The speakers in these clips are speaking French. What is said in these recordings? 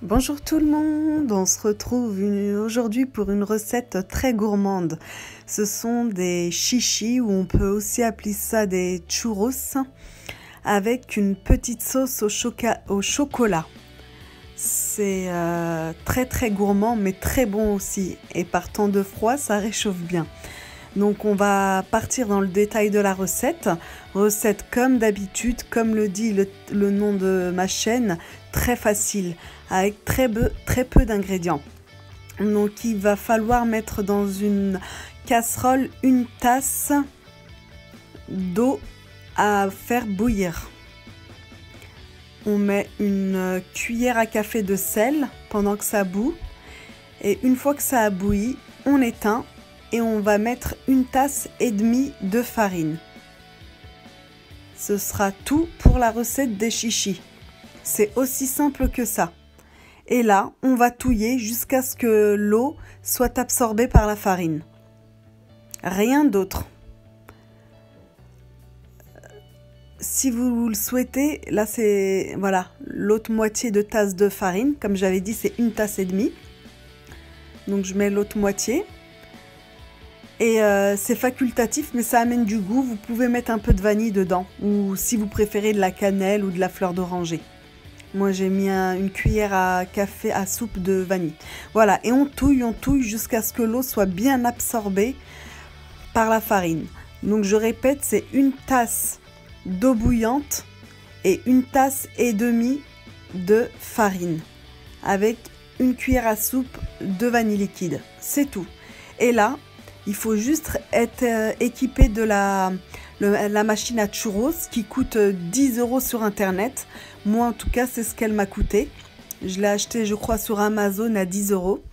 Bonjour tout le monde, on se retrouve aujourd'hui pour une recette très gourmande. Ce sont des chichis, ou on peut aussi appeler ça des churros, avec une petite sauce au chocolat. C'est très gourmand, mais très bon aussi. Et par temps de froid, ça réchauffe bien. Donc on va partir dans le détail de la recette. Recette comme d'habitude, comme le dit le nom de ma chaîne, très facile, avec très peu d'ingrédients. Donc il va falloir mettre dans une casserole une tasse d'eau à faire bouillir. On met une cuillère à café de sel pendant que ça bout. Et une fois que ça a bouilli, on éteint. Et on va mettre une tasse et demie de farine. Ce sera tout pour la recette des chichis. C'est aussi simple que ça. Et là, on va touiller jusqu'à ce que l'eau soit absorbée par la farine. Rien d'autre. Si vous le souhaitez, là c'est l'autre moitié de tasse de farine. Comme j'avais dit, c'est une tasse et demie. Donc je mets l'autre moitié. Et c'est facultatif, mais ça amène du goût. Vous pouvez mettre un peu de vanille dedans, ou si vous préférez de la cannelle ou de la fleur d'oranger. Moi, j'ai mis une cuillère à café à soupe de vanille. Voilà, et on touille jusqu'à ce que l'eau soit bien absorbée par la farine. Donc, je répète, c'est une tasse d'eau bouillante et une tasse et demie de farine, avec une cuillère à soupe de vanille liquide. C'est tout. Et là, il faut juste être équipé de la machine à churros qui coûte 10 € sur internet. Moi en tout cas c'est ce qu'elle m'a coûté. Je l'ai acheté je crois sur Amazon à 10 €.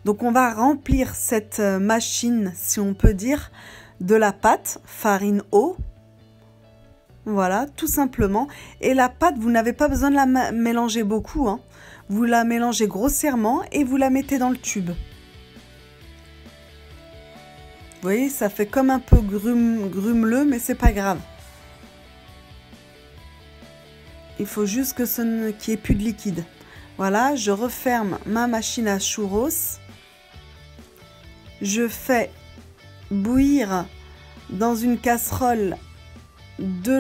Donc on va remplir cette machine, si on peut dire, de la pâte, farine, eau. Voilà, tout simplement. Et la pâte, vous n'avez pas besoin de la mélanger beaucoup, hein. Vous la mélangez grossièrement et vous la mettez dans le tube. Vous voyez, ça fait comme un peu grumeleux, mais c'est pas grave. Il faut juste qu'il n'y ait plus de liquide. Voilà, je referme ma machine à churros. Je fais bouillir dans une casserole de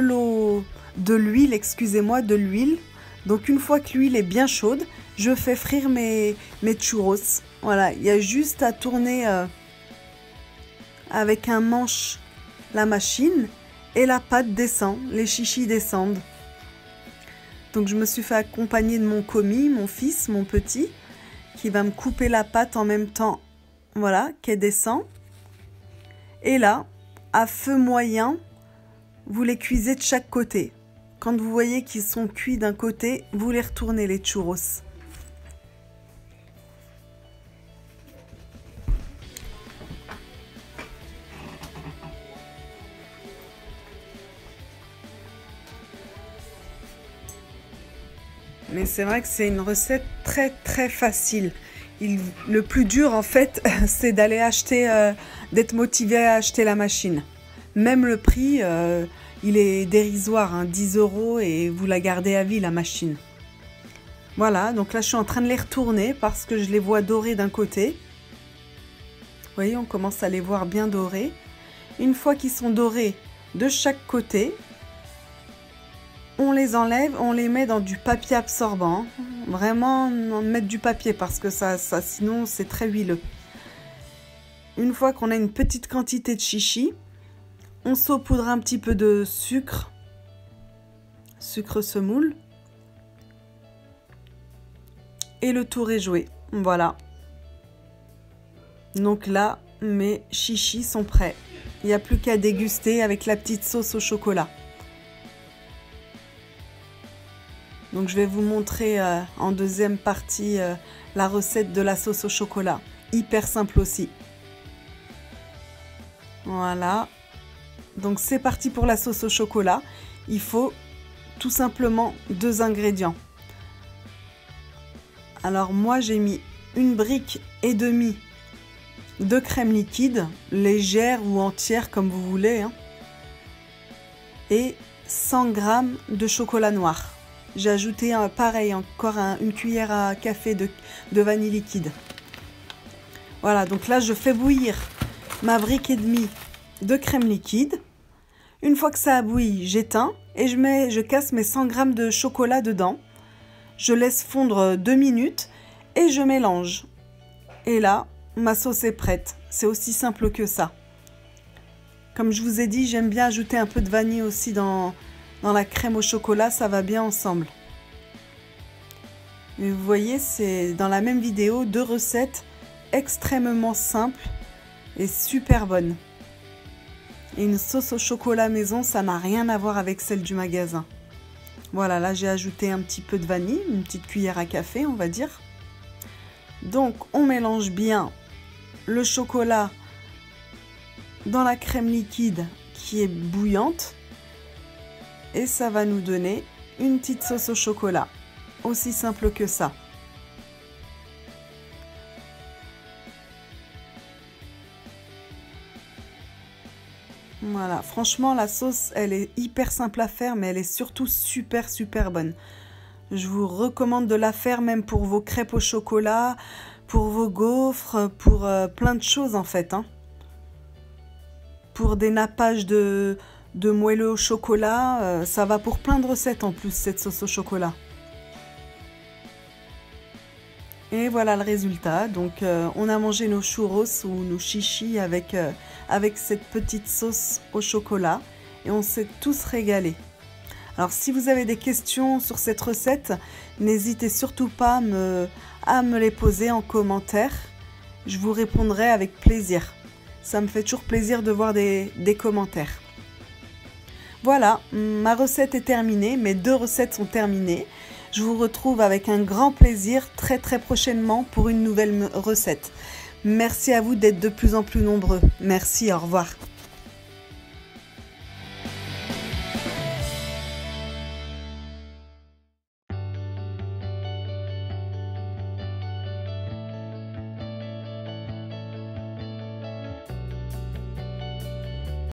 l'huile. Donc une fois que l'huile est bien chaude, je fais frire mes churros. Voilà, il y a juste à tourner avec un manche la machine et la pâte descend, les chichis descendent. Donc je me suis fait accompagner de mon commis, mon fils, mon petit, qui va me couper la pâte en même temps, voilà, qu'elle descend. Et là, à feu moyen, vous les cuisez de chaque côté. Quand vous voyez qu'ils sont cuits d'un côté, vous les retournez les churros. Mais c'est vrai que c'est une recette très facile. Le plus dur en fait, c'est d'aller acheter, d'être motivé à acheter la machine. Même le prix, il est dérisoire, hein, 10 € et vous la gardez à vie la machine. Voilà, donc là je suis en train de les retourner parce que je les vois dorés d'un côté. Vous voyez, on commence à les voir bien dorés. Une fois qu'ils sont dorés de chaque côté, on les enlève, on les met dans du papier absorbant. Vraiment, mettre du papier parce que ça sinon c'est très huileux. Une fois qu'on a une petite quantité de chichis, on saupoudre un petit peu de sucre semoule. Et le tour est joué. Voilà. Donc là, mes chichis sont prêts. Il n'y a plus qu'à déguster avec la petite sauce au chocolat. Donc je vais vous montrer en deuxième partie la recette de la sauce au chocolat. Hyper simple aussi. Voilà. Donc c'est parti pour la sauce au chocolat. Il faut tout simplement 2 ingrédients. Alors moi j'ai mis une brique et demie de crème liquide, légère ou entière comme vous voulez, hein, et 100 g de chocolat noir. j'ai ajouté pareil, encore une cuillère à café de vanille liquide. Voilà, donc là je fais bouillir ma brique et demie de crème liquide. Une fois que ça a bouilli, j'éteins et je casse mes 100 g de chocolat dedans. Je laisse fondre 2 minutes et je mélange. Et là, ma sauce est prête. C'est aussi simple que ça. Comme je vous ai dit, j'aime bien ajouter un peu de vanille aussi dans la crème au chocolat, ça va bien ensemble. Et vous voyez, c'est dans la même vidéo, 2 recettes extrêmement simples et super bonnes. Et une sauce au chocolat maison, ça n'a rien à voir avec celle du magasin. Voilà, là j'ai ajouté un petit peu de vanille, une petite cuillère à café, on va dire. Donc on mélange bien le chocolat dans la crème liquide qui est bouillante. Et ça va nous donner une petite sauce au chocolat. Aussi simple que ça. Voilà, franchement la sauce elle est hyper simple à faire mais elle est surtout super bonne. Je vous recommande de la faire même pour vos crêpes au chocolat, pour vos gaufres, pour plein de choses en fait. Pour des nappages de moelleux au chocolat, ça va pour plein de recettes en plus cette sauce au chocolat. Et voilà le résultat, donc on a mangé nos churros ou nos chichis avec cette petite sauce au chocolat et on s'est tous régalés. Alors si vous avez des questions sur cette recette, n'hésitez surtout pas à me les poser en commentaire, je vous répondrai avec plaisir. Ça me fait toujours plaisir de voir des commentaires. Voilà, ma recette est terminée, mes 2 recettes sont terminées. Je vous retrouve avec un grand plaisir très prochainement pour une nouvelle recette. Merci à vous d'être de plus en plus nombreux. Merci, au revoir.